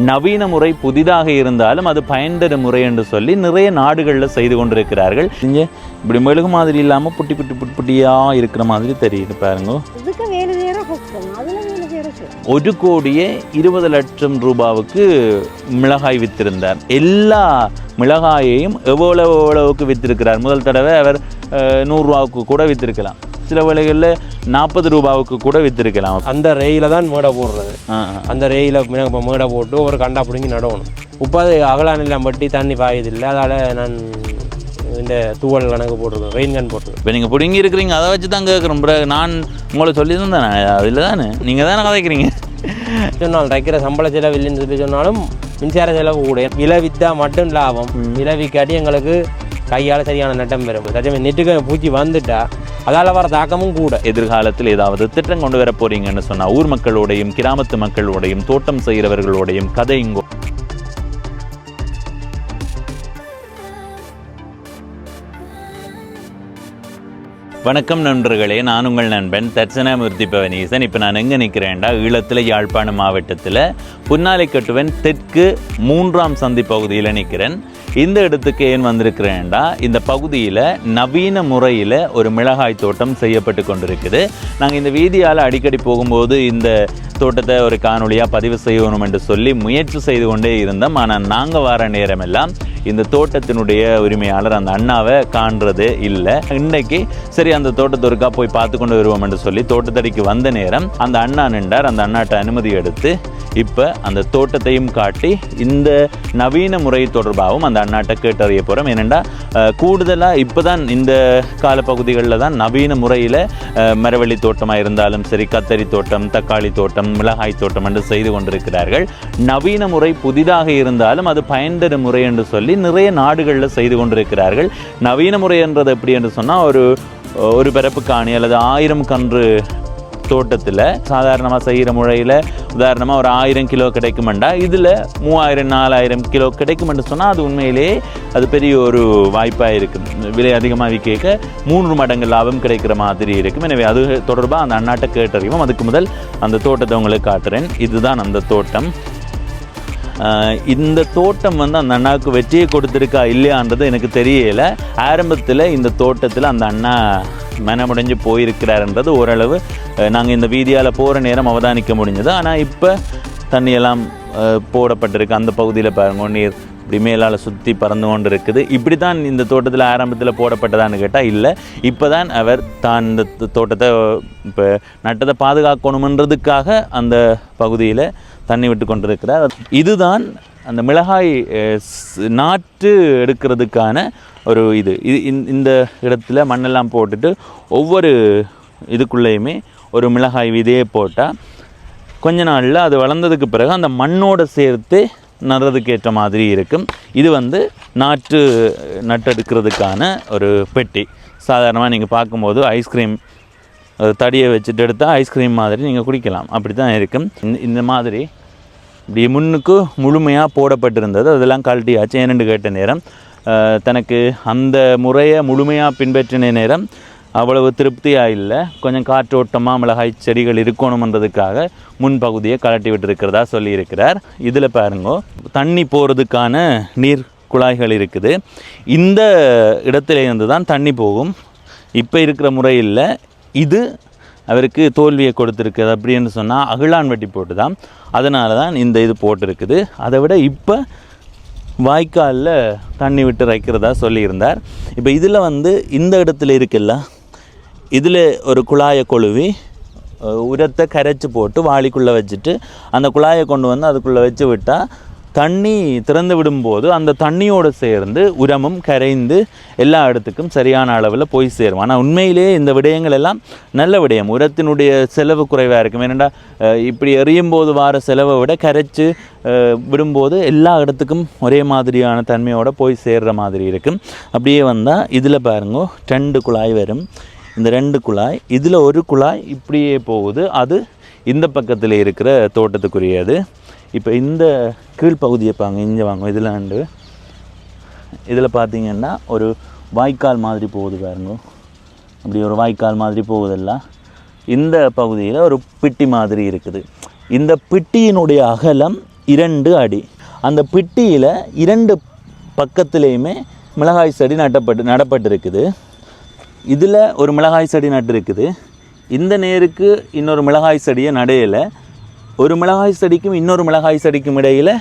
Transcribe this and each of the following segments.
நவீன முறை புதிதாக இருந்தாலும் அது பயன்தரும் முறை என்று சொல்லி நிறைய நாடுகளில் செய்து கொண்டிருக்கிறார்கள். இங்கே இப்படி மெழுகு மாதிரி இல்லாமல் புட்டி புட்டி புட்டி புட்டியாக இருக்கிற மாதிரி தெரியுது பாருங்க. 1,20,00,000 ரூபாவுக்கு மிளகாய் வித்திருந்தார். எல்லா மிளகாயையும் எவ்வளவுக்கு வித்திருக்கிறார். முதல் தடவை அவர் 100 ரூபாவுக்கு கூட வித்திருக்கலாம், சில வேளைகளில் 40 ரூபாவுக்கு கூட வித்திருக்கலாம். அந்த ரேயில தான் மேடை போடுறது. அந்த ரேயில மேடை போட்டு ஒரு கண்டா பிடிங்கி நடவணும். இப்போ அது அகலானெல்லாம் பட்டி தண்ணி பாயுதில்லை, அதால் நான் இந்த தூவல் கணக்கு போட்டிருக்கேன், ரெயின் கன் போட்டிருக்கேன். இப்போ நீங்கள் பிடுங்கி இருக்கிறீங்க, அதை வச்சு தான் கேட்குறோம். நான் உங்களை சொல்லி தான் தானே, அதில் தானே நீங்கள் தானே கதைக்கிறீங்க. சொன்னாலும் தைக்கிற சம்பள செலவு இல்லைன்னு சொல்லி சொன்னாலும் மின்சார செலவு கூட. விளைவித்தா மட்டும் லாபம், விளைவிக்காட்டி எங்களுக்கு கையால் சரியான நட்டம் பெறும். சச்சமே நெட்டுக்கு பூச்சி வந்துட்டா அதால் வர தாக்கமும் கூட. எதிர்காலத்தில் ஏதாவது திட்டம் கொண்டு வர போறீங்கன்னு சொன்னால் ஊர் மக்களோடையும் கிராமத்து மக்களோடையும் தோட்டம் செய்கிறவர்களோடையும் கதைங்கோ. வணக்கம் நண்பர்களே, நான் உங்கள் நண்பன் தட்சணாமூர்த்தி பவனீசன். இப்போ நான் எங்கே நிற்கிறேன்டா, ஈழத்தில் யாழ்ப்பாணம் மாவட்டத்தில் புன்னாலைக்கட்டுவன் தெற்கு 3ஆம் சந்தி பகுதியில் நிற்கிறேன். இந்த இடத்துக்கு ஏன் வந்திருக்கிறேன்டா, இந்த பகுதியில் நவீன முறையில் ஒரு மிளகாய் தோட்டம் செய்யப்பட்டு கொண்டிருக்குது. நாங்கள் இந்த வீதியால் அடிக்கடி போகும்போது இந்த தோட்டத்தை ஒரு காணொலியாக பதிவு செய்யணும் என்று சொல்லி முயற்சி செய்து கொண்டே இருந்தோம். ஆனால் நாங்கள் வர நேரமெல்லாம் இந்த தோட்டத்தினுடைய உரிமையாளர் அந்த அண்ணாவை காண்றது இல்லை. இன்னைக்கு சரி அந்த தோட்டத்தொருக்கா போய் பார்த்து கொண்டு வருவோம் என்று சொல்லி தோட்டத்தடிக்கு வந்த நேரம் அந்த அண்ணா நின்றார். அந்த அண்ணாட்ட அனுமதி எடுத்து இப்போ அந்த தோட்டத்தையும் காட்டி இந்த நவீன முறை தொடர்பாகவும் அந்த அண்ணாட்ட கேட்டறிய போகிறோம். ஏனெண்டா கூடுதலாக இப்போ தான் இந்த காலப்பகுதிகளில் தான் நவீன முறையில் மரவள்ளி தோட்டமாக இருந்தாலும் சரி, கத்தரி தோட்டம், தக்காளி தோட்டம், மிளகாய் தோட்டம் என்று செய்து கொண்டிருக்கிறார்கள். நவீன முறை புதிதாக இருந்தாலும் அது பயன்தரும் முறை என்று சொல்லி நிறைய நாடுகளில் செய்து கொண்டிருக்கிறார்கள். நவீன முறை என்றது எப்படி என்று சொன்னால் ஒரு பரப்பு காணி அல்லது 1000 கன்று தோட்டத்தில் சாதாரணமாக செய்கிற முறையில் உதாரணமாக ஒரு 1000 கிலோ கிடைக்குமெண்டா இதில் 3000-4000 கிலோ கிடைக்குமென்று சொன்னால் அது உண்மையிலேயே அது பெரிய ஒரு வாய்ப்பாக இருக்கும். விலை அதிகமாக கேட்க 3 மடங்கு லாபம் கிடைக்கிற மாதிரி இருக்கும். எனவே அது தொடர்பாக அந்த அண்ணாட்டை கேட்டறிவோம். அதுக்கு முதல் அந்த தோட்டத்தை உங்களுக்கு காட்டுறேன். இதுதான் அந்த தோட்டம். இந்த தோட்டம் அந்த அண்ணாவுக்கு வெற்றியை கொடுத்துருக்கா இல்லையான்றது எனக்கு தெரியலை. ஆரம்பத்தில் இந்த தோட்டத்தில் அந்த அண்ணா மனமுடைஞ்சு போயிருக்கிறாருன்றது ஓரளவு நாங்கள் இந்த வீதியால் போகிற நேரம் அவதானிக்க முடிஞ்சது. ஆனால் இப்போ தண்ணியெல்லாம் போடப்பட்டிருக்கு. அந்த பகுதியில் பாருங்க, நீர் இப்படி மேலால் சுற்றி பறந்து கொண்டு இருக்குது. இப்படி தான் இந்த தோட்டத்தில் ஆரம்பத்தில் போடப்பட்டதான்னு கேட்டால் இல்லை. இப்போ தான் அவர் தான் இந்த தோட்டத்தை இப்போ நட்டத்தை பாதுகாக்கணுமன்றதுக்காக அந்த பகுதியில் தண்ணி விட்டு கொண்டிருக்கிறார். இதுதான் அந்த மிளகாய் நாற்று எடுக்கிறதுக்கான ஒரு இந்த இடத்துல மண்ணெல்லாம் போட்டுட்டு ஒவ்வொரு இதுக்குள்ளேயுமே ஒரு மிளகாய் விதையை போட்டால் கொஞ்ச நாளில் அது வளர்ந்ததுக்கு பிறகு அந்த மண்ணோடு சேர்த்து நடுறதுக்கு ஏற்ற மாதிரி இருக்கும். இது நட்டெடுக்கிறதுக்கான ஒரு பெட்டி. சாதாரணமாக நீங்கள் பார்க்கும்போது ஐஸ்கிரீம் தடியை வச்சுட்டு எடுத்தால் ஐஸ்கிரீம் மாதிரி நீங்கள் குடிக்கலாம், அப்படி தான் இருக்கும். இந்த மாதிரி இப்படி முன்னுக்கு முழுமையாக போடப்பட்டிருந்தது, அதெல்லாம் கழட்டியாச்சு. ஏனென்று கேட்ட நேரம் தனக்கு அந்த முறையை முழுமையாக பின்பற்றின நேரம் அவ்வளவு திருப்தியாக இல்லை. கொஞ்சம் காற்றோட்டமாக மிளகாய் செடிகள் இருக்கணுன்றதுக்காக முன்பகுதியை கழட்டி விட்டுருக்கிறதா சொல்லியிருக்கிறார். இதில் பாருங்க, தண்ணி போகிறதுக்கான நீர் குழாய்கள் இருக்குது. இந்த இடத்துல இருந்து தான் தண்ணி போகும். இப்போ இருக்கிற முறையில் இது அவருக்கு தோல்வியை கொடுத்துருக்குது. அப்படின்னு சொன்னால் அகிலான் வெட்டி போட்டு தான், அதனால தான் இந்த இது போட்டிருக்குது. அதை விட இப்போ வாய்க்காலில் தண்ணி விட்டு வைக்கிறதா சொல்லியிருந்தார். இப்போ இதில் இந்த இடத்துல இருக்குல்ல, இதில் ஒரு குழாயை கொழுவி உரத்தை கரைச்சி போட்டு வாளிக்குள்ளே வச்சுட்டு அந்த குழாயை கொண்டு அதுக்குள்ளே வச்சு விட்டால் தண்ணி திறந்து விடும்போது அந்த தண்ணியோடு சேர்ந்து உரமும் கரைந்து எல்லா இடத்துக்கும் சரியான அளவில் போய் சேரும். ஆனால் உண்மையிலேயே இந்த விடயங்கள் எல்லாம் நல்ல விடயம். உரத்தினுடைய செலவு குறைவாக இருக்கும். ஏனெண்டா இப்படி எறியும் போது வர செலவை விட கரைச்சி விடும்போது எல்லா இடத்துக்கும் ஒரே மாதிரியான தன்மையோடு போய் சேர்கிற மாதிரி இருக்கும். அப்படியே வந்தால் இதில் பாருங்க 2 குழாய் வரும். இந்த 2 குழாய், இதில் ஒரு குழாய் இப்படியே போகுது. அது இந்த பக்கத்தில் இருக்கிற தோட்டத்துக்குரியது. இப்போ இந்த கீழ்ப்பகுதியை இங்கே வாங்க. இதில் பார்த்தீங்கன்னா ஒரு வாய்க்கால் மாதிரி போகுது பாருங்க. அப்படி ஒரு வாய்க்கால் மாதிரி போகுதெல்லாம் இந்த பகுதியில் ஒரு பிட்டி மாதிரி இருக்குது. இந்த பிட்டியினுடைய அகலம் 2 அடி. அந்த பெட்டியில் 2 பக்கத்துலேயுமே மிளகாய் செடி நடப்பட்டிருக்குது. இதில் ஒரு மிளகாய் செடி நட்டிருக்குது. இந்த நேருக்கு இன்னொரு மிளகாய் செடியை நடையில் ஒரு மிளகாய் செடிக்கும் இன்னொரு மிளகாய் செடிக்கும் இடையில்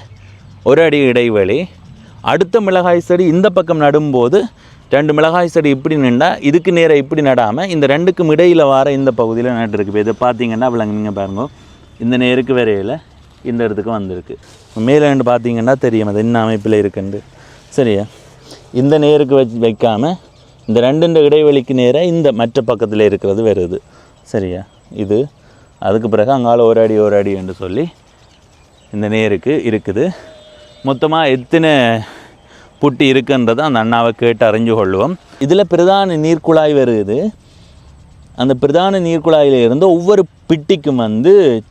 1 அடி இடைவெளி. அடுத்த மிளகாய் செடி இந்த பக்கம் நடும்போது 2 மிளகாய் செடி இப்படி நின்றா இதுக்கு நேராக இப்படி நடாமல் இந்த 2க்கும் இடையில் வர இந்த பகுதியில் நட்டுருக்கு. இதை பார்த்தீங்கன்னா விளங்குங்க பாருங்க, இந்த நேருக்கு வரையில் இந்த இடத்துக்கு வந்திருக்கு. மேலே பார்த்தீங்கன்னா தெரியும் அது என்ன அமைப்பில் இருக்குண்டு. சரியா, இந்த நேருக்கு வைக்காமல் இந்த 2 இடைவெளிக்கு நேராக இந்த மற்ற பக்கத்தில் இருக்கிறது வருது. சரியா, இது அதுக்கு பிறகு அங்கால 1 அடி 1 அடி என்று சொல்லி இந்த நேருக்கு இருக்குது. மொத்தமாக எத்தனை புட்டி இருக்குன்றதை அந்த அண்ணாவை கேட்டு அறிஞ்சு கொள்வோம். இதில் பிரதான நீர்க்குழாய் வருது. அந்த பிரதான நீர்க்குழாயிலிருந்து ஒவ்வொரு பிட்டிக்கும்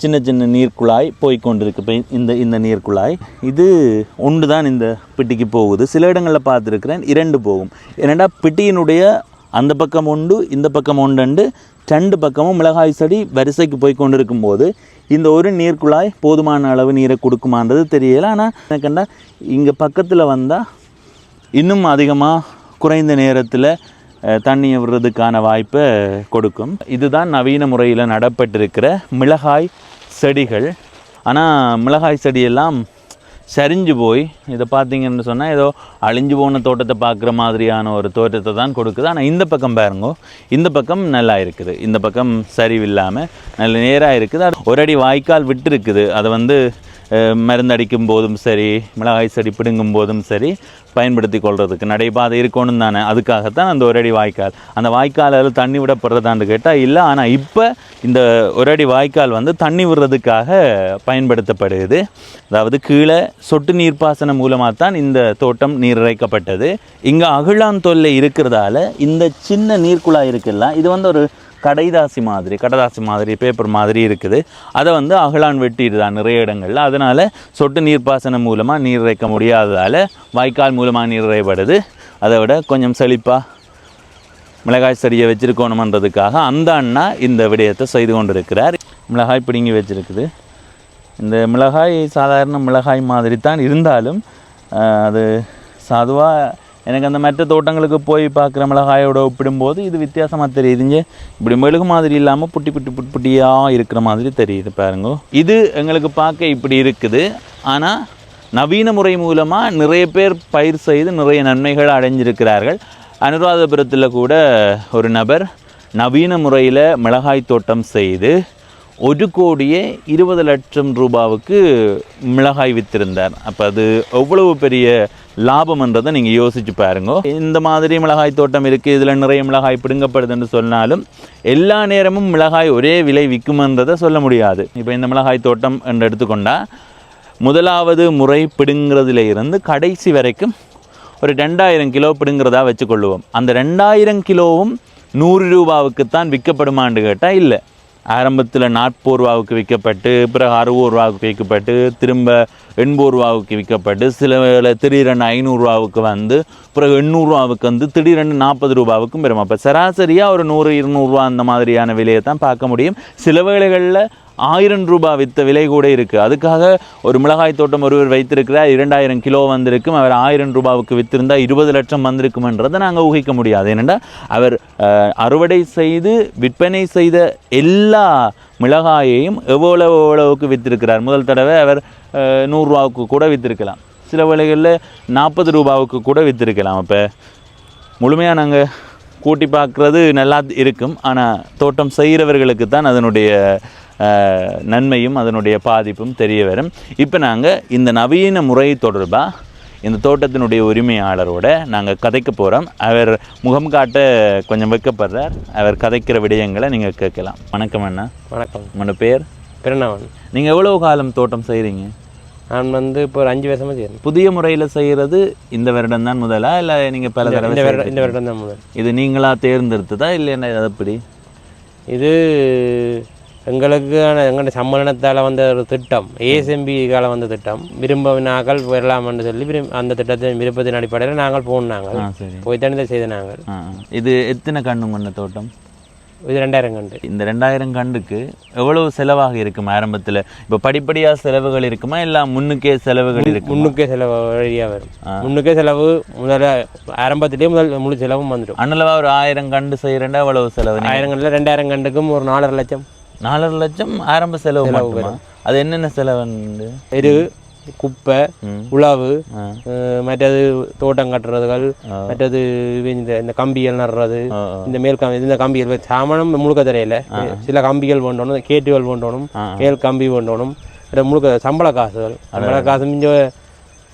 சின்ன சின்ன நீர்க்குழாய் போய்கொண்டிருக்கு. இப்போ இந்த நீர்க்குழாய் இது ஒன்று தான் இந்த பிட்டிக்கு போகுது. சில இடங்களில் பார்த்துருக்கிறேன் 2 போகும். ஏன்னா பிட்டியினுடைய அந்த பக்கம் உண்டு இந்த பக்கம் உண்டு 2 பக்கமும் மிளகாய் செடி வரிசைக்கு போய் கொண்டு இருக்கும்போது இந்த ஒரு நீர்க்குழாய் போதுமான அளவு நீரை கொடுக்குமான்றது தெரியலை. ஆனால் எனக்குண்டா இங்கே பக்கத்தில் வந்தால் இன்னும் அதிகமாக குறைந்த நேரத்தில் தண்ணியை விடுறதுக்கான வாய்ப்பை கொடுக்கும். இதுதான் நவீன முறையில் நடப்பட்டிருக்கிற மிளகாய் செடிகள். ஆனால் மிளகாய் செடியெல்லாம் சரிஞ்சு போய் இதை பார்த்தீங்கன்னு சொன்னால் ஏதோ அழிஞ்சு போன தோட்டத்தை பார்க்குற மாதிரியான ஒரு தோட்டத்தை தான் கொடுக்குது. ஆனால் இந்த பக்கம் பாருங்கோ, இந்த பக்கம் நல்லா இருக்குது. இந்த பக்கம் சரிவில்லாமல் நல்ல நேராக இருக்குது. அது 1 அடி வாய்க்கால் விட்டு இருக்குது. அதை மருந்தடிக்கும் போதும் சரி, மிளகாய் செடி பிடுங்கும் போதும் சரி பயன்படுத்தி கொள்றதுக்கு நடைபாதை இருக்கணும் தானே. அதுக்காகத்தான் அந்த 1 அடி வாய்க்கால். அந்த வாய்க்காலில் தண்ணி விடப்படுறதான்னு கேட்டால் இல்லை. ஆனால் இப்போ இந்த 1 அடி வாய்க்கால் தண்ணி விடுறதுக்காக பயன்படுத்தப்படுது. அதாவது கீழே சொட்டு நீர்ப்பாசனம் மூலமாக தான் இந்த தோட்டம் நீரிறைக்கப்பட்டது. இங்கே அகிழான் தொல்லை இருக்கிறதால இந்த சின்ன நீர்க்குழாய் இருக்குல்ல, இது ஒரு கடதாசி மாதிரி பேப்பர் மாதிரி இருக்குது. அதை அகலான் வெட்டிடுதான் நிறைய இடங்களில். அதனால் சொட்டு நீர்ப்பாசனம் மூலமாக நீர் இறைக்க முடியாததால் வாய்க்கால் மூலமாக நீர் இறைப்படுது. அதை விட கொஞ்சம் செழிப்பாக மிளகாய் செடியை வச்சுருக்கணுமன்றதுக்காக அந்த அண்ணா இந்த விடயத்தை செய்து கொண்டிருக்கிறார். மிளகாய் பிடுங்கி வச்சுருக்குது. இந்த மிளகாய் சாதாரண மிளகாய் மாதிரி தான் இருந்தாலும் அது சாதுவாக எனக்கு அந்த மற்ற தோட்டங்களுக்கு போய் பார்க்குற மிளகாயோட ஒப்பிடும்போது இது வித்தியாசமாக தெரியுதுங்க. இப்படி மெழுகு மாதிரி இல்லாமல் புட்டியாக இருக்கிற மாதிரி தெரியுது பாருங்க. இது எங்களுக்கு பார்க்க இப்படி இருக்குது. ஆனால் நவீன முறை மூலமாக நிறைய பேர் பயிர் செய்து நிறைய நன்மைகள் அடைஞ்சிருக்கிறார்கள். அனுராதபுரத்தில் கூட ஒரு நபர் நவீன முறையில் மிளகாய் தோட்டம் செய்து 1,20 லட்சம் ரூபாவுக்கு மிளகாய் வித்திருந்தார். அப்போ அது எவ்வளவு பெரிய லாபம்ன்றதை நீங்கள் யோசிச்சு பாருங்க. இந்த மாதிரி மிளகாய் தோட்டம் இருக்குது, இதில் நிறைய மிளகாய் பிடுங்கப்படுதுன்னு சொன்னாலும் எல்லா நேரமும் மிளகாய் ஒரே விலை விற்குமன்றதை சொல்ல முடியாது. இப்போ இந்த மிளகாய் தோட்டம் என்று எடுத்துக்கொண்டால் முதலாவது முறை பிடுங்கிறதுல இருந்து கடைசி வரைக்கும் ஒரு 2000 கிலோ பிடுங்கிறதா வச்சுக்கொள்ளுவோம். அந்த 2000 கிலோவும் 100 ரூபாவுக்குத்தான் விற்கப்படுமான்னு கேட்டால் இல்லை. ஆரம்பத்தில் 40 ரூபாவுக்கு விற்கப்பட்டு பிறகு 60 ரூபாவுக்கு விற்கப்பட்டு திரும்ப 80 ரூபாவுக்கு விற்கப்பட்டு சில வேளை திடீரென்று 500 ரூபாவுக்கு பிறகு 800 ரூபாவுக்கு திடீரென்று 40 ரூபாவுக்கும் பெறும். அப்போ சராசரியாக ஒரு 100-200 ரூபா அந்த மாதிரியான விலையை தான் பார்க்க முடியும். சில வேளைகளில் 1000 ரூபாய் விற்ற விலை கூட இருக்குது. அதுக்காக ஒரு மிளகாய் தோட்டம் ஒருவர் வைத்திருக்கிறார், 2000 கிலோ வந்திருக்கும், அவர் 1000 ரூபாவுக்கு விற்றிருந்தால் 20 லட்சம் வந்திருக்கும்ன்றதை நாங்கள் ஊகிக்க முடியாது. ஏனென்றால் அவர் அறுவடை செய்து விற்பனை செய்த எல்லா மிளகாயையும் எவ்வளவுக்கு விற்றிருக்கிறார். முதல் தடவை அவர் 100 ரூபாவுக்கு கூட விற்றிருக்கலாம், சில வேளைகளில் 40 ரூபாவுக்கு கூட விற்றிருக்கலாம். அப்போ முழுமையாக நாங்கள் கூட்டி பார்க்குறது நல்லா இருக்கும். ஆனால் தோட்டம் செய்கிறவர்களுக்கு தான் அதனுடைய நன்மையும் அதனுடைய பாதிப்பும் தெரிய வரும். இப்போ நாங்கள் இந்த நவீன முறை தொடர்பாக இந்த தோட்டத்தினுடைய உரிமையாளரோட நாங்கள் கதைக்க போகிறோம். அவர் முகம் காட்ட கொஞ்சம் வைக்கப்படுறார். அவர் கதைக்கிற விடயங்களை நீங்கள் கேட்கலாம். வணக்கம் அண்ணா. வணக்கம். உங்களோட பேர்? பிரணவன். நீங்கள் எவ்வளோ காலம் தோட்டம் செய்கிறீங்க? நான் இப்போ ஒரு 5 வருஷமாக செய்கிறேன். புதிய முறையில் செய்கிறது இந்த வருடம் தான் முதலா இல்லை நீங்கள் பல தடவை? இந்த வருடம் தான் முதல். இது நீங்களாக தேர்ந்தெடுத்ததா இல்லை என்ன எப்படி? இது எங்களோட சம்மேளனத்தால் வந்த ஒரு திட்டம், ஏஎஸ்எம்பிக்கால வந்த திட்டம். விரும்பினாக்கள் வரலாம்னு சொல்லி அந்த திட்டத்தின் விருப்பத்தின் அடிப்படையில் நாங்கள் போனாங்க. போய் தான் இதை செய்த நாங்கள். இது எத்தனை கண்ணு கொண்ட தோட்டம்? இது 2000 கண்டு. இந்த 2000 கண்டுக்கு எவ்வளவு செலவாக இருக்கும் ஆரம்பத்தில்? இப்போ படிப்படியாக செலவுகள் இருக்குமா இல்லை முன்னுக்கே செலவுகள் இருக்கு? முன்னுக்கே செலவு வழியாக வரும். முன்னுக்கே செலவு முதல்ல ஆரம்பத்திலே முழு செலவும் வந்துடும். அண்ணளவா ஒரு 1000 கண்டு செய்கிறேன்டா எவ்வளவு செலவு? 1000 கண்டில் 2000 கண்டுக்கும் ஒரு 4.5 லட்சம். 4.5 லட்சம் ஆரம்ப செலவு மட்டுமா? அது என்னென்ன செலவு? எரு, குப்பை, உழவு, மற்றது தோட்டம் கட்டுறதுகள், மற்றது இந்த கம்பிகள் நடுறது, இந்த மேல் இந்த கம்பிகள் சாமானம் முழுக்க தெரியல. சில கம்பிகள் வேண்டணும், கேட்டுகள் வேண்டணும், மேல் கம்பி வேண்டணும், முழுக்க சம்பள காசுகள். சம்பள காசு மிஞ்ச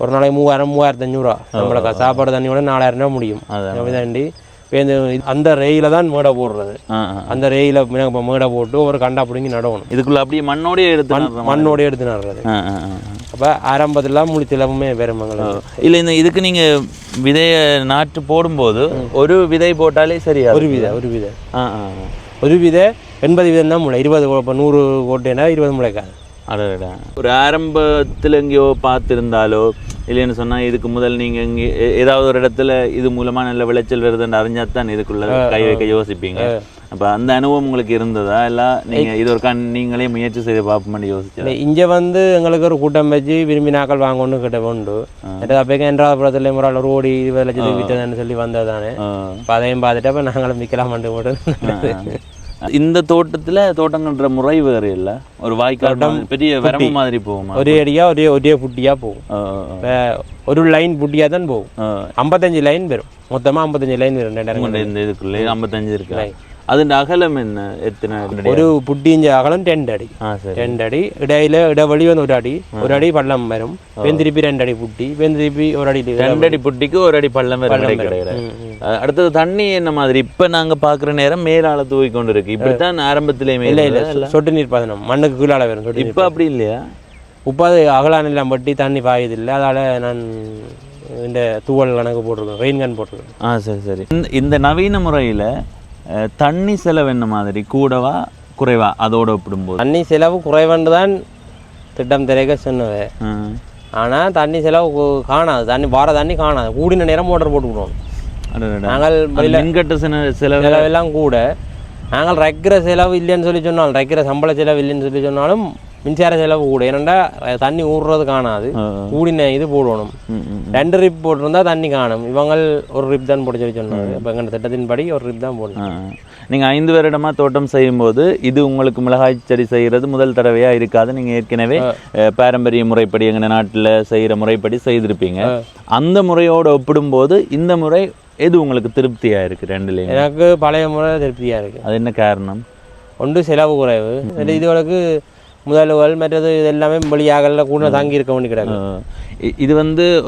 ஒரு நாளைக்கு 3500 சம்பள காசு. சாப்பாடு தண்ணியோட 4000 ரூபா முடியும். அப்படிதாண்டி அந்த ரேயில தான் மேடை போடுறது. அந்த ரேயில மேடை போட்டு ஒரு கண்டா பிடிங்கி நடவணும். இதுக்குள்ள அப்படியே மண்ணோடய எடுத்து நடுறது. அப்போ ஆரம்பத்தில் முழு செலவுமே பெருமங்கள இல்லை. இந்த இதுக்கு நீங்கள் விதையை நாட்டு போடும்போது ஒரு விதை போட்டாலே சரியா? ஒரு விதை 80 விதம் தான் முளை. 20 இப்போ 100 கோட்டைனா 20 முளைக்காது. அடடா. ஒரு ஆரம்பத்தில் எங்கேயோ பார்த்துருந்தாலோ இல்லைன்னு சொன்னால் இதுக்கு முதல் நீங்கள் இங்கே ஏதாவது ஒரு இடத்துல இது மூலமாக நல்ல விளைச்சல் வருதுன்னு அறிஞ்சாதான் இதுக்குள்ள கை வைக்க யோசிப்பீங்க. அப்போ அந்த அனுபவம் உங்களுக்கு இருந்ததா? இல்லை நீங்கள் இது ஒரு நீங்களே முயற்சி செய்து பார்ப்போம்னு யோசிச்சு? இங்கே எங்களுக்கு ஒரு கூட்டம் வச்சு விரும்பினாக்கள் வாங்கணும்னு கிட்ட உண்டு. அப்போக்கு 2வது புறத்துல முறால் ஒரு ஓடி 20 லட்சத்துக்கு விற்றதுன்னு சொல்லி வந்தது தானே. இப்போ அதையும் பார்த்துட்டு அப்போ நாங்களும் விற்கலாமான்ட்டு போட்டு. இந்த தோட்டங்கள்ன்ற முறை வேறு இல்லை. ஒரு வாய்க்காட்டம் பெரிய வரம்பு மாதிரி போகும். ஒரே அடியா ஒரே புட்டியாக போகும். ஒரு லைன் புட்டியாக தான் போகும். 55 லைன் வரும். மொத்தமாக 55 லைன் வரும். இந்த இதுக்குள்ளே 55 இருக்கு. அதுண்ட அகலம் என்ன? எத்தனை? ஒரு புட்டிஞ்ச அகலம் 10 அடி. 10 அடி. இடவழி வந்து ஒரு அடி பள்ளம் வரும். திருப்பி 2 அடி புட்டி, திருப்பி ஒரு அடி. 2 அடி புட்டிக்கு ஒரு அடி பள்ளம் கிடையாது. அடுத்தது தண்ணி என்ன மாதிரி? இப்ப நாங்க பாக்குற நேரம் மேலால தூவி கொண்டு இருக்கு. இப்படித்தான் ஆரம்பத்திலே இல்ல சொட்டு நீர் பாசனம் மண்ணுக்கு கீழால வரும். இப்ப அப்படி இல்லையா? உப்பாது அகலான எல்லாம் பட்டி தண்ணி பாயுது இல்லை. அதால நான் இந்த தூவல் கணக்கு போட்டிருக்கேன், ரெயின் கன் போட்டிருக்கேன். சரி சரி. இந்த நவீன முறையில தண்ணி செலவு என்ன மாதிரி? கூடவா குறைவா? அதோட ஒப்பிடும்போது தண்ணி செலவு குறைவன்று தான் திட்டம் திரைக்க சொன்னது. ஆனால் தண்ணி செலவு காணாது. தண்ணி காணாது. கூடின நேரம் மோட்டர் போட்டுக்கிடுவோம். நாங்கள் மின்கட்ட செலவெல்லாம் கூட நாங்கள் ரைக்கிற செலவு இல்லைன்னு சொல்லி சொன்னாலும், ரைக்கிற சம்பள செலவு இல்லைன்னு சொல்லி சொன்னாலும் மின்சார செலவு கூட. ஏன்னா தண்ணி ஊடுறது காணாது. கூடின இது போடணும். 2 ரிப் போட்டிருந்தா தண்ணி காணும். இவங்க ஒரு ரிப் தான் போட்டு சொல்லி சொன்னாங்க. இப்போ எங்கள் திட்டத்தின்படி ஒரு ரிப் தான் போடணும். நீங்கள் 5 வருடமா தோட்டம் செய்யும்போது இது உங்களுக்கு மிளகாய் செடி செய்கிறது முதல் தடவையாக இருக்காது. நீங்கள் ஏற்கனவே பாரம்பரிய முறைப்படி எங்கள் நாட்டில் செய்கிற முறைப்படி செய்திருப்பீங்க. அந்த முறையோடு ஒப்பிடும்போது இந்த முறை எது உங்களுக்கு திருப்தியாக இருக்குது? 2லேயும் எனக்கு பழைய முறை திருப்தியாக இருக்குது. அது என்ன காரணம்? ஒன்று செலவு குறைவு. இதுகளுக்கு முதல்கள் மற்றது இது எல்லாமே வெளியாகல கூட தாங்கி இருக்க வேண்டி கிடக்கு. இது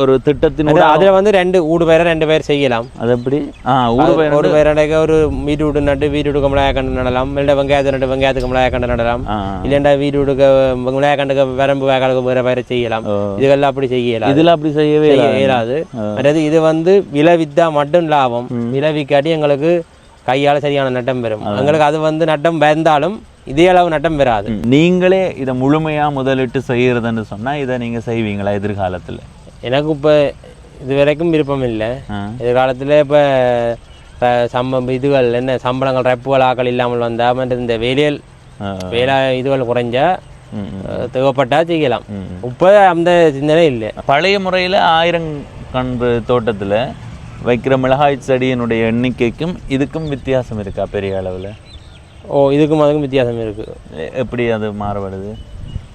ஒரு திட்டத்தின் அதுல 2 பேர் செய்யலாம். அது எப்படி? ஒரு பேரடைக்க ஒரு வீட்டு நட்டு வீட்டுக்கு மிளகாய்க்கண்டு நடலாம். இல்லை வெங்காயத்தை நட்டு வெங்காயத்துக்கு மிளகாய்க்கண்டு நடலாம். இல்லைண்டா வீட்டுக்கு மிளகாய்க்கண்டுக்கு வரம்பு வேக்காளுக்கு வேற பேரை செய்யலாம். இதுகெல்லாம் அப்படி செய்யலாம். இதுல அப்படி செய்யவே இயலாது. மற்றது இது விளைவித்தா மட்டும் லாபம். விளைவிக்காட்டி எங்களுக்கு கையால் சரியான நட்டம் பெறும். எங்களுக்கு அது நட்டம் வந்தாலும் இதே அளவு நட்டம் பெறாது. நீங்களே இதை முழுமையாக முதலிட்டு செய்கிறதுன்னு சொன்னால் இதை நீங்கள் செய்வீங்களா எதிர்காலத்தில்? எனக்கு இப்போ இது வரைக்கும் விருப்பம் இல்லை. எதிர்காலத்தில் இப்போ இதுகள் என்ன சம்பளங்கள் ரப்புகள் ஆக்கள் இல்லாமல் வந்தால் மற்ற இந்த வேலை இதுகள் குறைஞ்சா தேவைப்பட்டா செய்யலாம். இப்போ அந்த சிந்தனை இல்லை. பழைய முறையில் 1000 கன்று தோட்டத்தில் வைக்கிற மிளகாய் செடியினுடைய எண்ணிக்கைக்கும் இதுக்கும் வித்தியாசம் இருக்கா பெரிய அளவில்? இதுக்கும் அதுக்கும் வித்தியாசம் இருக்குது. எப்படி அது மாறுபடுது?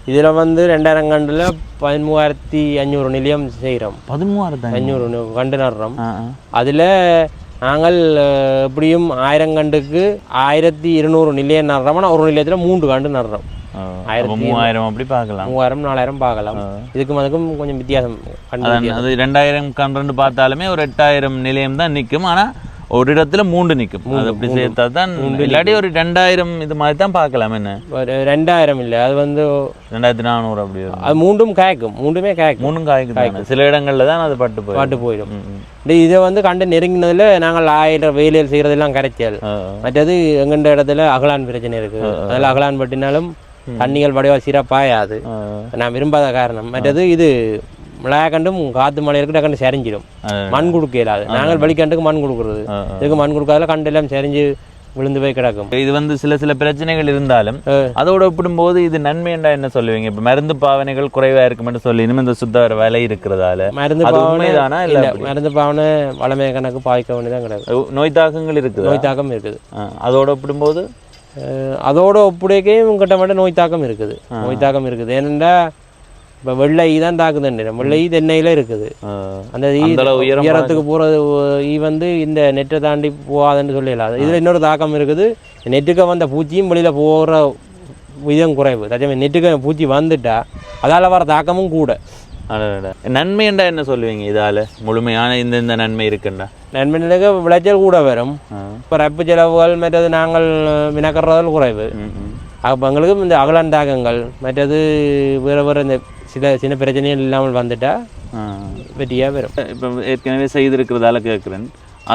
இதில் 2000 கண்டில் 13,500 நிலையம் செய்கிறோம். 13,500 கண்டு நடுறோம். அதில் நாங்கள் எப்படியும் 1000 கண்டுக்கு 1200 நிலையம் நடுறோம். ஆனால் ஒரு நிலையத்தில் 3 கண்டு நடுறோம். 3000 அப்படி பார்க்கலாம். 3000 4000 பார்க்கலாம். இதுக்கும் அதுக்கும் கொஞ்சம் வித்தியாசம். அது 2000 கன்று பார்த்தாலுமே ஒரு 8000 நிலையம் தான் நிற்கும். ஆனால் ஒரு இடத்துல 3 நிற்கும். அது அப்படி சேர்த்தா தான். இல்லாட்டி ஒரு 2000 இது மாதிரி தான் பார்க்கலாம். என்ன 2000 இல்லை, அது 2400 அப்படி. அது 3ம் காய்க்கும். 3மே காய்க்கும். 3ம் காய்க்கும். சில இடங்கள்ல தான் அது பட்டு போயிடும். இதை கண்டு நெருங்கினதுல நாங்கள் 1000 வேலையில் செய்யறதெல்லாம் கரைச்சல். மற்றது எங்கண்ட இடத்துல அகலான் பிரச்சனை இருக்கு. அதில் அகலான் பட்டினாலும் தண்ணிகள் வடிவா சிறப்பாயாது. நான் விரும்பாத காரணம். மற்றது இது மிளகாய்க்கண்டும் காத்து மழை இருக்கு கண்டு சரிஞ்சிடும். மண் கொடுக்க இயலாது. நாங்கள் வெளிக்கண்டுக்கு மண் கொடுக்குறது. இதுக்கு மண் கொடுக்காதுல கண்டு எல்லாம் சரிஞ்சு விழுந்து போய் கிடக்கும். இது வந்து சில பிரச்சனைகள் இருந்தாலும் அதோட ஒப்பிடும்போது இது நன்மைண்டா என்ன சொல்லுவீங்க? இப்ப மருந்து பாவனைகள் குறைவா இருக்குமென்னு சொல்லி இனிமே இந்த சுத்த வர விலை இருக்கிறதால மருந்து பாவனைதானா இல்ல மருந்து பாவனை வளமை கணக்கு பாய்க்க வேண்டியதான் கிடக்கு. நோய் தாக்கங்கள் இருக்குது, நோய் தாக்கம் இருக்குது. அதோட ஒப்பிடும்போது அதோட ஒப்புடைக்கையும் கிட்ட மட்டும் நோய் தாக்கம் இருக்குது. நோய் தாக்கம் இருக்குது. ஏனென்றா இப்போ வெள்ளை தான் தாக்குதுன்னு வெள்ளை தென்னையில இருக்குது. அந்த உயரத்துக்கு போகிறது வந்து இந்த நெட்டை தாண்டி போகாதுன்னு சொல்லலாம். இதில் இன்னொரு தாக்கம் இருக்குது. நெட்டுக்க வந்த பூச்சியும் வெளியில் போகிற விதம் குறைவு. தச்சமே நெட்டுக்க பூச்சி வந்துட்டா அதால் வர தாக்கமும் கூட. நன்மைண்டா என்ன சொல்லுவீங்க? இதால் முழுமையான இந்த நன்மை இருக்குண்டா? நன்மைக்கு விளைச்சல் கூட வரும். இப்போ ரப்பு செலவுகள் மற்றது நாங்கள் வினக்கிறதால் குறைவு. அப்போ எங்களுக்கு இந்த அகலான் தாக்கங்கள் மற்றது வேறு இந்த சின்ன பிரச்சனைகள் இல்லாமல் வந்துட்டா வெட்டியாக வரும். இப்போ ஏற்கனவே செய்திருக்கிறதால கேட்குறேன்,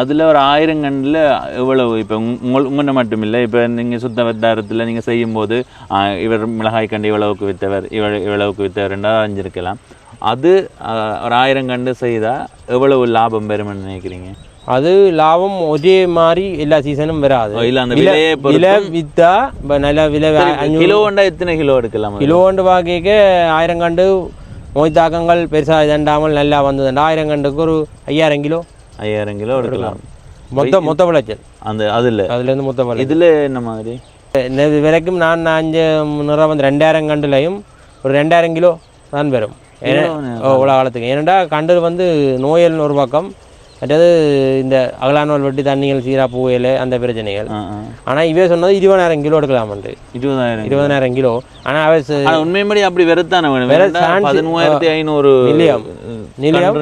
அதில் ஒரு 1000 கண்டில் எவ்வளவு? இப்போ உங்கள்கிட்ட மட்டும் இல்லை, இப்போ நீங்கள் சுத்த வட்டாரத்தில் நீங்கள் செய்யும்போது இவர் மிளகாய் கண்டு இவ்வளவுக்கு விற்றவர், இவ்வளவுக்கு விற்றவர் அறிஞ்சிருக்கலாம். அது ஒரு 1000 கண்டு செய்தால் எவ்வளவு லாபம் பெறும்னு நினைக்கிறீங்க? அது லாபம் ஒரே மாதிரி எல்லா சீசனும் வராது. இல்லை, அந்த விலை விற்றா இப்போ நல்ல விலை. கிலோண்டா எத்தனை கிலோ எடுக்கலாம்? கிலோண்டு வாங்கிக்க 1000 கண்டு நோய் தாக்கங்கள் பெருசாக இதண்டாமல் நல்லா வந்ததுண்டா 1000 கண்டுக்கு ஒரு 5000 கிலோ 5000 கிலோ எடுக்கலாம். மொத்த விளைச்சல் அந்த அதுலேருந்து மொத்த விளைச்சல். இதில் என்ன மாதிரி இது வரைக்கும் நான் 5 நிறம் வந்து 2000 கண்டுலையும் ஒரு 2000 கிலோ தான் வரும் இவ்வளோ காலத்துக்கு. ஏன்னாண்டா கண்டு வந்து நோயல்னு ஒரு பக்கம், மற்றது இந்த அகலானோல் வெட்டி தண்ணிகள் சீராக புகையில் அந்த பிரச்சனைகள். ஆனால் இவே சொன்னது 20000 கிலோ எடுக்கலாமண்டு. 20000 கிலோ. ஆனால் அவை உண்மைப்படி அப்படி வெறுத்தானே 13500 நிலையம்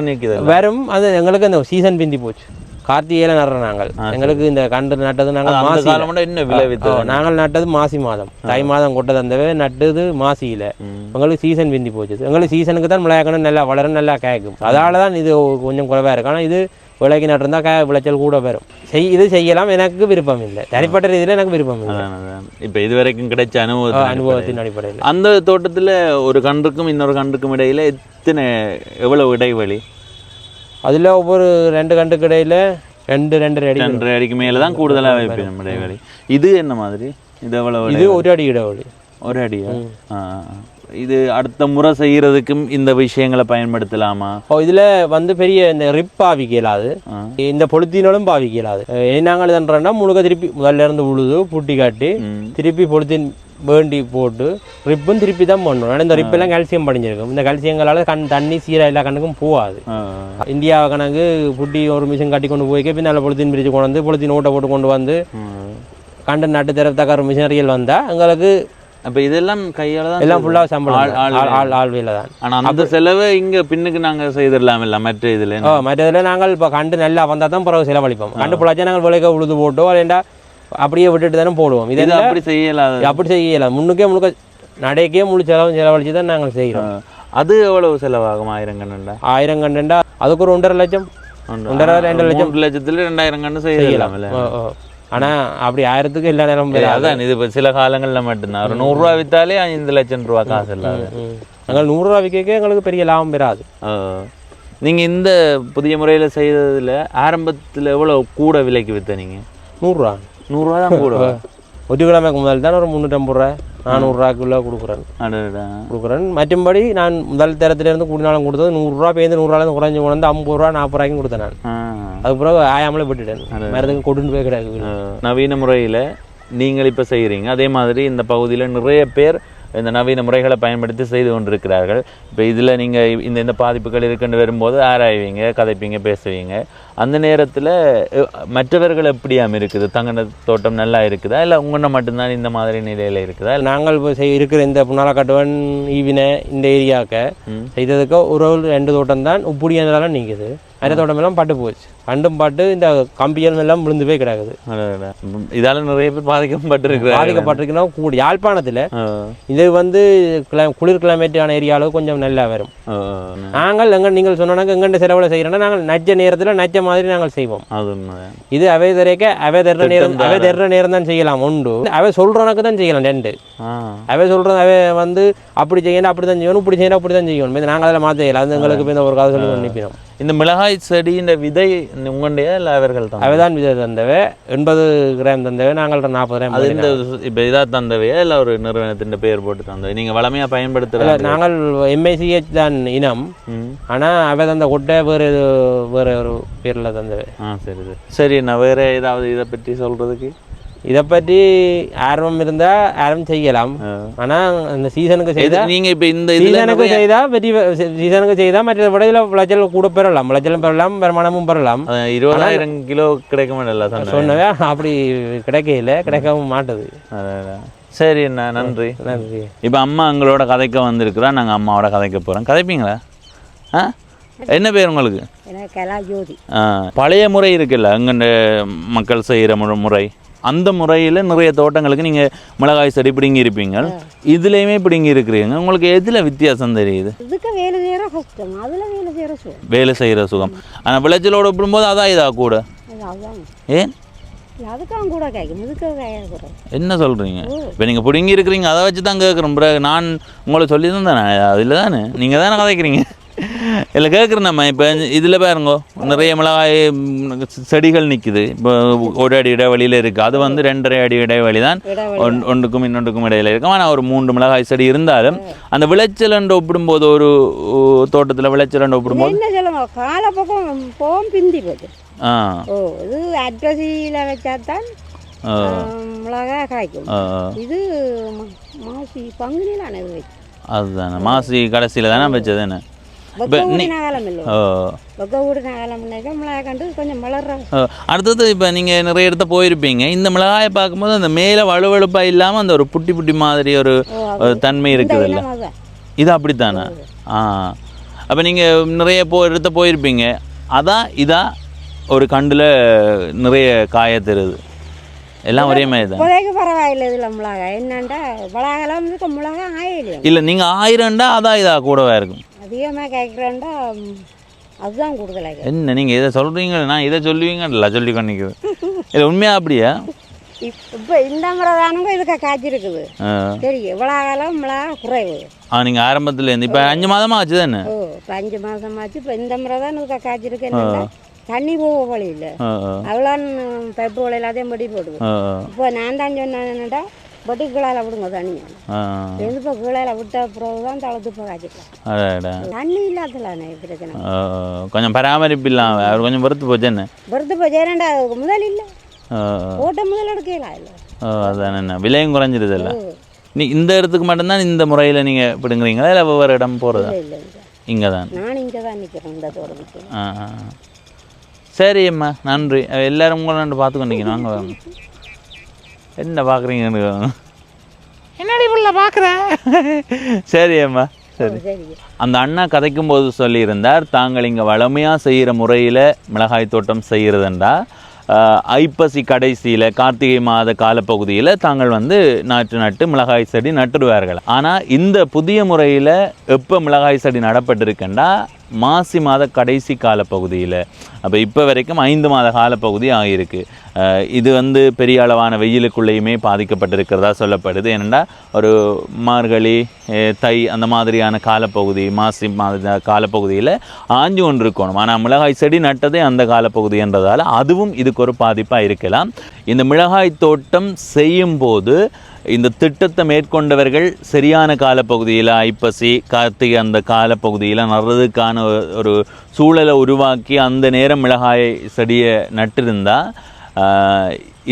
வரும். அது எங்களுக்கு அந்த சீசன் பிந்தி போச்சு. கார்த்திகையில நடுற நாங்கள் எங்களுக்கு இந்த கண்டு நட்டது நாங்கள் நாங்கள் நட்டது மாசி மாதம், தை மாதம் கொட்டது அந்த நட்டது மாசியில. எங்களுக்கு சீசன் பிந்தி போச்சு. எங்களுக்கு சீசனுக்கு தான் மிளகாக்கணும் நல்லா வளரும், நல்லா காய்க்கும். அதனால தான் இது கொஞ்சம் குறைவா இருக்கு. ஆனால் இது விலைக்கு நட்டிருந்தா விளைச்சல் கூட வரும். இது செய்யலாம். எனக்கு விருப்பம் இல்லை, தனிப்பட்ட ரீதியில் எனக்கு விருப்பம் இல்லை. இப்போ இது வரைக்கும் கிடைச்ச அனுபவத்தின் அடிப்படையில் அந்த தோட்டத்தில் ஒரு கன்றுக்கும் இன்னொரு கன்றுக்கும் இடையில எவ்வளவு இடைவெளி? அதில் ஒவ்வொரு 2 கண்டுக்கு இடையில 2 அடிக்கு மேலே தான் கூடுதலாக வைப்பேன் இடைவெளி. இது என்ன மாதிரி? இது எவ்வளவு? இது 1 அடி இடைவெளி. 1 அடியா? இது அடுத்த முறை செய்யறதுக்கும் இந்த விஷயங்களை பயன்படுத்தலாமா? இதுல வந்து பெரிய இந்த ரிப் பாவிக்கலாது, இந்த பொலித்தீனோடும் பாவிக்கலாது. நாங்கள் இதுன்றா முழுக்க திருப்பி முதல்ல இருந்து உழுது புட்டி காட்டி திருப்பி பொலித்தீன் வேண்டி போட்டு ரிப்பும் திருப்பி தான் பண்ணணும். இந்த ரிப்பெல்லாம் கால்சியம் படிஞ்சிருக்கும். இந்த கால்சியங்களால தண்ணி சீராக எல்லா கணக்கும் போகாது. இந்தியா கணக்கு புட்டி ஒரு மிஷின் கட்டி கொண்டு போய் பின் நல்ல பொலித்தீன் பிரித்து கொண்டு வந்து பொலித்தீன் ஓட்ட போட்டு கொண்டு வந்து கண்டு நட்டு தரத்தக்க ஒரு மிஷினரிகள் வந்தால் எங்களுக்கு அப்போ இதெல்லாம் கையால் தான் எல்லாம் ஃபுல்லாக சம்பளம் ஆள்வையில் தான். ஆனால் அந்த செலவை இங்கே பின்னுக்கு நாங்கள் செய்திடலாம் இல்லை மற்ற இதில்? மற்ற இதில் நாங்கள் இப்போ கண்டு நல்லா வந்தால் தான் பிறகு செலவழிப்போம். கண்டு பிள்ளாச்சா நாங்கள் விலைக்க உழுது போட்டோம், இல்லைண்டா அப்படியே விட்டுட்டு தானே போடுவோம். இதெல்லாம் அப்படி செய்யலாம். அப்படி செய்யலாம். முழுக்க நடைக்கே செலவழிச்சு தான் நாங்கள் செய்கிறோம். அது எவ்வளவு செலவாகும்? 1000 கண்டுண்டா? 1000 கண்டுண்டா அதுக்கு ஒரு 1.5 லட்சம் 2 லட்சம் 2 லட்சத்தில் 2000 கண்டு செய்யலாம். ஆனால் அப்படி 1000க்கு எல்லா நேரம் அதான். இது இப்போ சில காலங்களில் மட்டும்தான். ஒரு 100 ரூபா விற்றாலே 5 லட்சம் ரூபா காசு இல்லாது. நாங்கள் 100 ரூபா விற்க எங்களுக்கு பெரிய லாபம் பெறாது. நீங்கள் இந்த புதிய முறையில் செய்ததில் ஆரம்பத்தில் எவ்வளோ கூட விலைக்கு விற்ற? நீங்கள் 100 ரூபா தான் கூட. ஒரு கிழமைக்கு முதல் தான் ஒரு 350 ரூபா 400 ரூபாய்க்குள்ள கொடுக்குறேன். மற்றும்படி நான் முதல் தரத்திலேருந்து கூடினாலும் கொடுத்தது 100 ரூபா பேருந்து 100 ரூபாயிலேருந்து குறைஞ்சி கொண்டு 50 ரூபா 40 ரூபாய்க்கும் கொடுத்தேன் நான். அதுக்கு பிறகு ஆயாமலே விட்டுட்டேன். மருந்துக்கு கொண்டு போய் கிடையாது. நவீன முறையில் நீங்கள் இப்போ செய்கிறீங்க, அதே மாதிரி இந்த பகுதியில் நிறைய பேர் இந்த நவீன முறைகளை பயன்படுத்தி செய்து கொண்டிருக்கிறார்கள். இப்போ இதில் நீங்கள் இந்த பாதிப்புகள் இருக்குன்னு வரும்போது ஆராய்வீங்க, கதைப்பீங்க, பேசுவீங்க. அந்த நேரத்தில் மற்றவர்கள் எப்படியாம இருக்குது? தங்கன தோட்டம் நல்லா இருக்குதா, இல்லை உங்கள்கிட்ட மட்டும்தான் இந்த மாதிரி நிலையில் இருக்குதா? நாங்கள் இப்போ இருக்கிற இந்த புன்னாலக்காட்டுவன் ஈவினை இந்த ஏரியாவுக்கு செய்ததுக்கு ஒரு 2 தோட்டம் தான் உப்புடியானாலும் நீங்குது. அந்த தோட்டம் எல்லாம் பட்டு போச்சு. கண்டும் பாட்டு இந்த கம்பியல் எல்லாம் விழுந்து போய் கிடக்குது. இதால நிறைய பேர் பாதிக்கப்பட்டிருக்கோம். கூடி யாழ்ப்பாணத்தில் இது வந்து குளிர் கிளைமேட்டான ஏரியாவில் கொஞ்சம் நல்லா வரும். நாங்கள் நீங்கள் சொன்னாங்க எங்கண்ட செலவில் செய்கிறோன்னா நாங்கள் நச்ச நேரத்தில் நச்ச மாதிரி நாங்கள் செய்வோம். இது அவை தரைக்க அவை தர்ற நேரம் தான் செய்யலாம். உண்டு அவை சொல்றவனுக்கு தான் செய்யலாம். 2 அவை சொல்றது அவை வந்து அப்படி செய்யணும், அப்படி தான் செய்யணும், இப்படி செய்யணும், அப்படி தான் செய்யணும். நாங்கள் அதில் மாற்ற செய்யலாம். அது எங்களுக்கு ஒரு கதை சொல்லி அனுப்பினோம். இந்த மிளகாய் செடியின் விதை உங்களுடைய இல்லை அவர்கள் தான் அவைதான் விதை தந்தவை 80 கிராம் தந்தவை நாங்கள் 40 கிராம் அது இந்த இப்போ இதாக தந்தவையா இல்லை ஒரு நிறுவனத்தின் பெயர் போட்டு தந்தவை நீங்கள் வளமையாக பயன்படுத்துகிற நாங்கள் MICH தான் இனம் ஆனால் அவை தந்த கொட்டை வேறு ஒரு பேரில் தந்தவை சரி சரி நான் வேறு ஏதாவது இதை பற்றி சொல்கிறதுக்கு இதை பற்றி ஆர்வம் இருந்தால் ஆர்வம் செய்யலாம் ஆனால் அந்த சீசனுக்கு செய்தால் நீங்கள் இப்போ இந்த சீசனுக்கு செய்தால் பெரிய சீசனுக்கு செய்தால் மற்ற விடையில் விளைச்சல் கூட பெறலாம் விளைச்சலும் பெறலாம் வருமானமும் பெறலாம் 20,000 கிலோ கிடைக்க மாட்டல சொன்னவே அப்படி கிடைக்கல கிடைக்கவும் மாட்டுது சரி அண்ணா நன்றி நன்றி இப்போ அம்மா எங்களோட கதைக்க வந்திருக்கிறா நாங்கள் அம்மாவோட கதைக்க போகிறோம் கதைப்பீங்களா என்ன பேர் உங்களுக்கு கலாஜோதி பழைய முறை இருக்குல்ல அங்கே மக்கள் செய்கிற முறை அந்த முறையில் நிறைய தோட்டங்களுக்கு நீங்கள் மிளகாய் செடி பிடுங்கி இருப்பீங்க இதுலேயுமே பிடுங்கி இருக்கிறீங்க உங்களுக்கு எதில் வித்தியாசம் தெரியுது இதுக்கு வேலை செய்கிற கஷ்டம் அதில் வேலை செய்கிற சுகம் வேலை செய்கிற சுகம் ஆனால் விளைச்சலோடு ஒப்பிடும்போது அதான் இதா கூட ஏன் அதுக்காக கூட கேட்கும் இதுக்கு கேட்குறோம் என்ன சொல்கிறீங்க இப்போ நீங்கள் பிடுங்கி இருக்கிறீங்க அதை வச்சு தான் கேட்குறோம் பிறகு நான் உங்களை சொல்லி தான் தானே அதில் தானே நீங்கள் தானே கதைக்கிறீங்க இல்லை கேட்குறேன் நம்ம இப்போ இதில் பாருங்கோ நிறைய மிளகாய் செடிகள் நிற்குது இப்போ ஒரு அடி இடைவெளியில் இருக்குது அது வந்து 2.5 அடி இடைவெளி தான் ஒன்றுக்கும் இன்னொன்றுக்கும் இடையில இருக்கும் ஆனால் ஒரு 3 மிளகாய் செடி இருந்தாலும் அந்த விளைச்சல் என்று ஒப்பிடும்போது ஒரு தோட்டத்தில் விளைச்சல் என்று ஒப்பிடும்போது என்ன சொல்லுங்க காலப்பக்கம் போகும் பிந்தி போகுது இது அட்வசியில் வச்சாதான் மிளகாய் காய்க்கும் இது மாசி பங்குனியில் இது வச்சு அதுதானே மாசி கடைசியில் தானே வச்சது என்ன அடுத்தது இப்போ நீங்கள் நிறைய இடத்த போயிருப்பீங்க இந்த மிளகாயை பார்க்கும்போது அந்த மேலே வலுவழுப்பாக இல்லாமல் அந்த ஒரு புட்டி புட்டி மாதிரி ஒரு தன்மை இருக்குது இல்லை இது அப்படித்தானே அப்போ நீங்கள் நிறைய இடத்த போயிருப்பீங்க அதான் இதா ஒரு கண்டில் நிறைய காய தருது எல்லாம் ஒரே மாதிரி தான் பரவாயில்லை இதில் மிளகாய் என்னண்டா மிளகாலாம் மிளகாய் ஆயிடும் இல்லை நீங்கள் 1000 அதான் இதாக கூடவா இருக்கும் அதிகமாக கேட்குறேன்டா அதுதான் கூடுதலாக என்ன நீங்கள் இதை சொல்கிறீங்க நான் இதை சொல்லுவீங்கல்ல சொல்லி பண்ணிக்குது இல்லை உண்மையாக அப்படியா இப்போ இந்த முறை தானுங்க இதுக்கு காய்ச்சிருக்குது சரி எவ்வளோ காலம் மிளகா குறைவு நீங்கள் ஆரம்பத்துலேருந்து இப்போ 5 மாதமாக ஆச்சு தானே இப்போ 5 மாதமாச்சு இப்போ இந்த முறை தான் இதுக்கு காய்ச்சிருக்கு என்னென்னா தண்ணி போக வழி இல்லை அவ்வளோ பைப்பு வழி எல்லாத்தையும் படி போடுது இப்போ நான் தான் சொன்னேன் என்னடா பட்டி கீழால விடுங்க தண்ணி இப்போ கீழால விட்ட பிறகு தான் தளர்த்து இப்போ காய்ச்சிக்கலாம் தண்ணி இல்லாதலானே பிரச்சனை கொஞ்சம் பராமரிப்பு இல்லாம அவர் கொஞ்சம் வெறுத்து போச்சு என்ன வெறுத்து போச்சு ஏன்னா முதல் இல்லை ஓட்ட முதல் எடுக்கலாம் இல்லை அதான் என்ன விலையும் குறைஞ்சிருது இல்லை நீ இந்த இடத்துக்கு மட்டும்தான் இந்த முறையில் நீங்கள் பிடுங்குறீங்களா இல்லை ஒவ்வொரு இடம் போகிறதா இல்லை இங்கே தான் நான் இங்கே தான் நிற்கிறேன் இந்த தோட்டத்துக்கு சரி அம்மா நன்றி எல்லோரும் உங்களை நண்டு பார்த்துக்கொண்டிங்க வாங்க வாங்க என்ன பார்க்குறீங்கன்னு என்னடி பிள்ளை பார்க்குறேன் சரி அம்மா சரி அந்த அண்ணா கதைக்கும் போது சொல்லியிருந்தார் தாங்கள் இங்கே வளமையாக செய்கிற முறையில் மிளகாய் தோட்டம் செய்கிறதுண்டா ஐப்பசி கடைசியில் கார்த்திகை மாத காலப்பகுதியில் தாங்கள் வந்து நட்டு மிளகாய் செடி நட்டுடுவார்கள். ஆனால் இந்த புதிய முறையில் எப்போ மிளகாய் செடி நடப்பட்டிருக்குன்னா மாசி மாத கடைசி காலப்பகுதியில். அப்போ இப்போ வரைக்கும் 5 மாத காலப்பகுதி ஆகியிருக்கு. இது வந்து பெரிய அளவான வெயிலுக்குள்ளேயுமே பாதிக்கப்பட்டிருக்கிறதா சொல்லப்படுது. ஏனென்னா ஒரு மார்கழி தை அந்த மாதிரியான காலப்பகுதி மாசி மாத காலப்பகுதியில் ஆஞ்சு கொண்டு இருக்கணும். ஆனால் மிளகாய் செடி நட்டதே அந்த காலப்பகுதி என்றதால் அதுவும் இதுக்கு ஒரு பாதிப்பாக இருக்கலாம். இந்த மிளகாய் தோட்டம் செய்யும் போது இந்த திட்டத்தை மேற்கொண்டவர்கள் சரியான காலப்பகுதியில் ஐப்பசி கார்த்திகை அந்த காலப்பகுதியில் நடுறதுக்கான ஒரு சூழலை உருவாக்கி அந்த நேரம் மிளகாய் செடியை நட்டிருந்தால்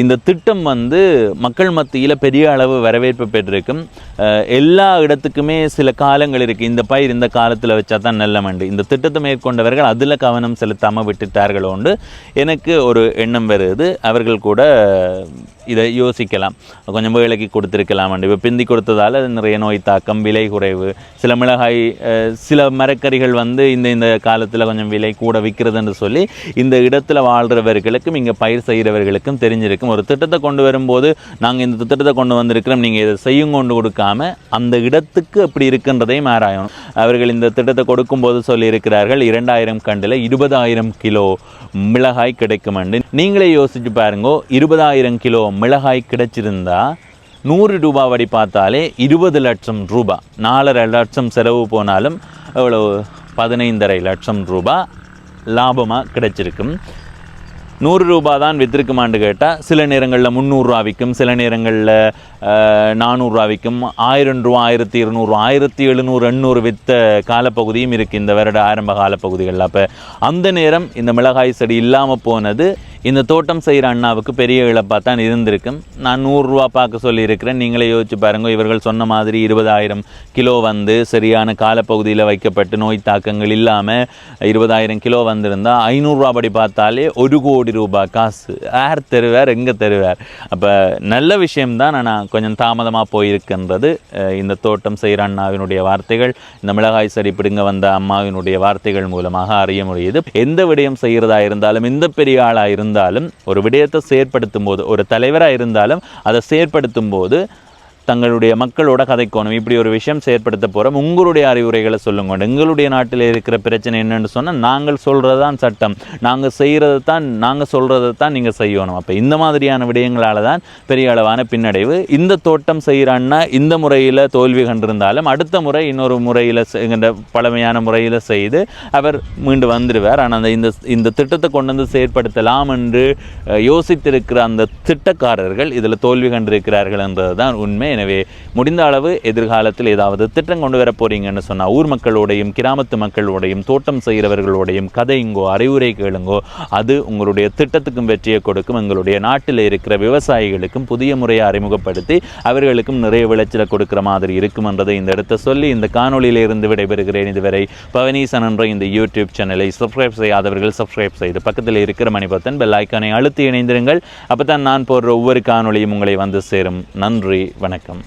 இந்த திட்டம் வந்து மக்கள் மத்தியில் பெரிய அளவு வரவேற்பு பெற்றிருக்கும். எல்லா இடத்துக்குமே சில காலங்கள் இருக்குது. இந்த பயிர் இந்த காலத்தில் வச்சா தான் நல்ல மண்டு. இந்த திட்டத்தை மேற்கொண்டவர்கள் அதில் கவனம் செலுத்தாமல் விட்டுட்டார்களோண்டு எனக்கு ஒரு எண்ணம் வருது. அவர்கள் கூட இதை யோசிக்கலாம், கொஞ்சம் வேலைக்கு கொடுத்துருக்கலாம். இப்போ பிந்தி கொடுத்ததால் நிறைய நோய் தாக்கம், விலை குறைவு, சில மிளகாய் சில மரக்கறிகள் வந்து இந்த காலத்தில் கொஞ்சம் விலை கூட விற்கிறதுன்னு சொல்லி இந்த இடத்துல வாழ்கிறவர்களுக்கும் இங்கே பயிர் செய்கிறவர்களுக்கும் தெரிஞ்சிருக்கும். ஒரு திட்டத்தை கொண்டு வரும்போது நாங்கள் இந்த திட்டத்தை கொண்டு வந்திருக்கிறோம், நீங்கள் இதை செய்யும் கொண்டு கொடுக்காம அந்த இடத்துக்கு அப்படி இருக்கின்றதையும் ஆராயணும். அவர்கள் இந்த திட்டத்தை கொடுக்கும்போது சொல்லியிருக்கிறார்கள் 2000 கண்டில் 20,000 கிலோ மிளகாய் கிடைக்கும். நீங்களே யோசிச்சு பாருங்க, 20,000 கிலோ மிளகாய் கிடைச்சிருந்தா 100 ரூபாய் வடி பார்த்தாலே 20 லட்சம் ரூபாய். 4,5 லட்சம் செலவு போனாலும் எவ்வளவு? 15,5 லட்சம் ரூபாய் லாபமாக கிடைச்சிருக்கும். 100 ரூபா தான் வித்திருக்குமான்னு கேட்டால் சில நேரங்களில் 300 ரூபா விற்கும், சில நேரங்களில் 400 ரூபா விற்கும், 1000 ரூபா, 1200, 1700, 800 விற்ற காலப்பகுதியும் இருக்குது இந்த வருட ஆரம்ப காலப்பகுதிகளில். அப்போ அந்த நேரம் இந்த மிளகாய் செடி இல்லாமல் போனது இந்த தோட்டம் செய்கிற அண்ணாவுக்கு பெரிய இழப்பாக தான் இருந்திருக்கும். நான் 100 ரூபா பார்க்க சொல்லியிருக்கிறேன். நீங்களே யோசிச்சு பாருங்க, இவர்கள் சொன்ன மாதிரி 20,000 கிலோ வந்து சரியான காலப்பகுதியில் வைக்கப்பட்டு நோய் தாக்கங்கள் இல்லாமல் 20,000 கிலோ வந்திருந்தால் 500 ரூபா படி பார்த்தாலே 1 கோடி ரூபாய் காசு யார் தருவார், எங்கே தருவார்? அப்போ நல்ல விஷயம்தான். ஆனால் கொஞ்சம் தாமதமாக போயிருக்கின்றது. இந்த தோட்டம் செய்கிற அண்ணாவினுடைய வார்த்தைகள், இந்த மிளகாய் செடி பிடுங்க வந்த அம்மாவினுடைய வார்த்தைகள் மூலமாக அறிய முடியுது. எந்த விடயம் செய்கிறதா இருந்தாலும், எந்த பெரிய ஆளாக இருந்தாலும், ஒரு விடயத்தை செயற்படுத்தும் போது, ஒரு தலைவராக இருந்தாலும் அதை செயற்படுத்தும் போது தங்களுடைய மக்களோட கதைக்கோணும். இப்படி ஒரு விஷயம் செயற்படுத்த போகிறோம், உங்களுடைய அறிவுரைகளை சொல்லுங்க. எங்களுடைய நாட்டில் இருக்கிற பிரச்சனை என்னன்னு சொன்னால், நாங்கள் சொல்கிறது தான் சட்டம், நாங்கள் செய்கிறது தான், நாங்கள் சொல்கிறது தான் நீங்கள் செய்யணும். அப்போ இந்த மாதிரியான விடயங்களால் தான் பெரிய அளவான பின்னடைவு. இந்த தோட்டம் செய்கிறான்னா இந்த முறையில் தோல்வி கண்டிருந்தாலும் அடுத்த முறை இன்னொரு முறையில் பழமையான முறையில் செய்து அவர் மீண்டு வந்துடுவார். ஆனால் இந்த திட்டத்தை கொண்டு வந்து செயற்படுத்தலாம் என்று யோசித்திருக்கிற அந்த திட்டக்காரர்கள் இதில் தோல்வி கண்டிருக்கிறார்கள் என்றது தான் உண்மை. எனவே முடிந்த அளவு எதிர்காலத்தில் ஏதாவது திட்டம் கொண்டு வர போறீங்கன்னு சொன்னால் ஊர் மக்களோடையும் கிராமத்து மக்களோடையும் தோட்டம் செய்கிறவர்களோடையும் கதைங்கோ, அறிவுரை கேளுங்கோ. அது உங்களுடைய திட்டத்துக்கும் வெற்றியை கொடுக்கும். எங்களுடைய நாட்டில் இருக்கிற விவசாயிகளுக்கும் புதிய முறையை அறிமுகப்படுத்தி அவர்களுக்கும் நிறைய விளைச்சலை கொடுக்கிற மாதிரி இருக்கும் என்றதை இந்த இடத்தை சொல்லி இந்த காணொலியிலிருந்து விடைபெறுகிறேன். இதுவரை பவனீசன் என்ற இந்த யூடியூப் சேனலை சப்ஸ்கிரைப் செய்யாதவர்கள் சப்ஸ்கிரைப் செய்து பக்கத்தில் இருக்கிற மணிபத்தன் பெல் ஐக்கானை அழுத்தி இணைந்திருங்கள். அப்போ தான் நான் போடுற ஒவ்வொரு காணொலியும் உங்களை வந்து சேரும். நன்றி, வணக்கம்.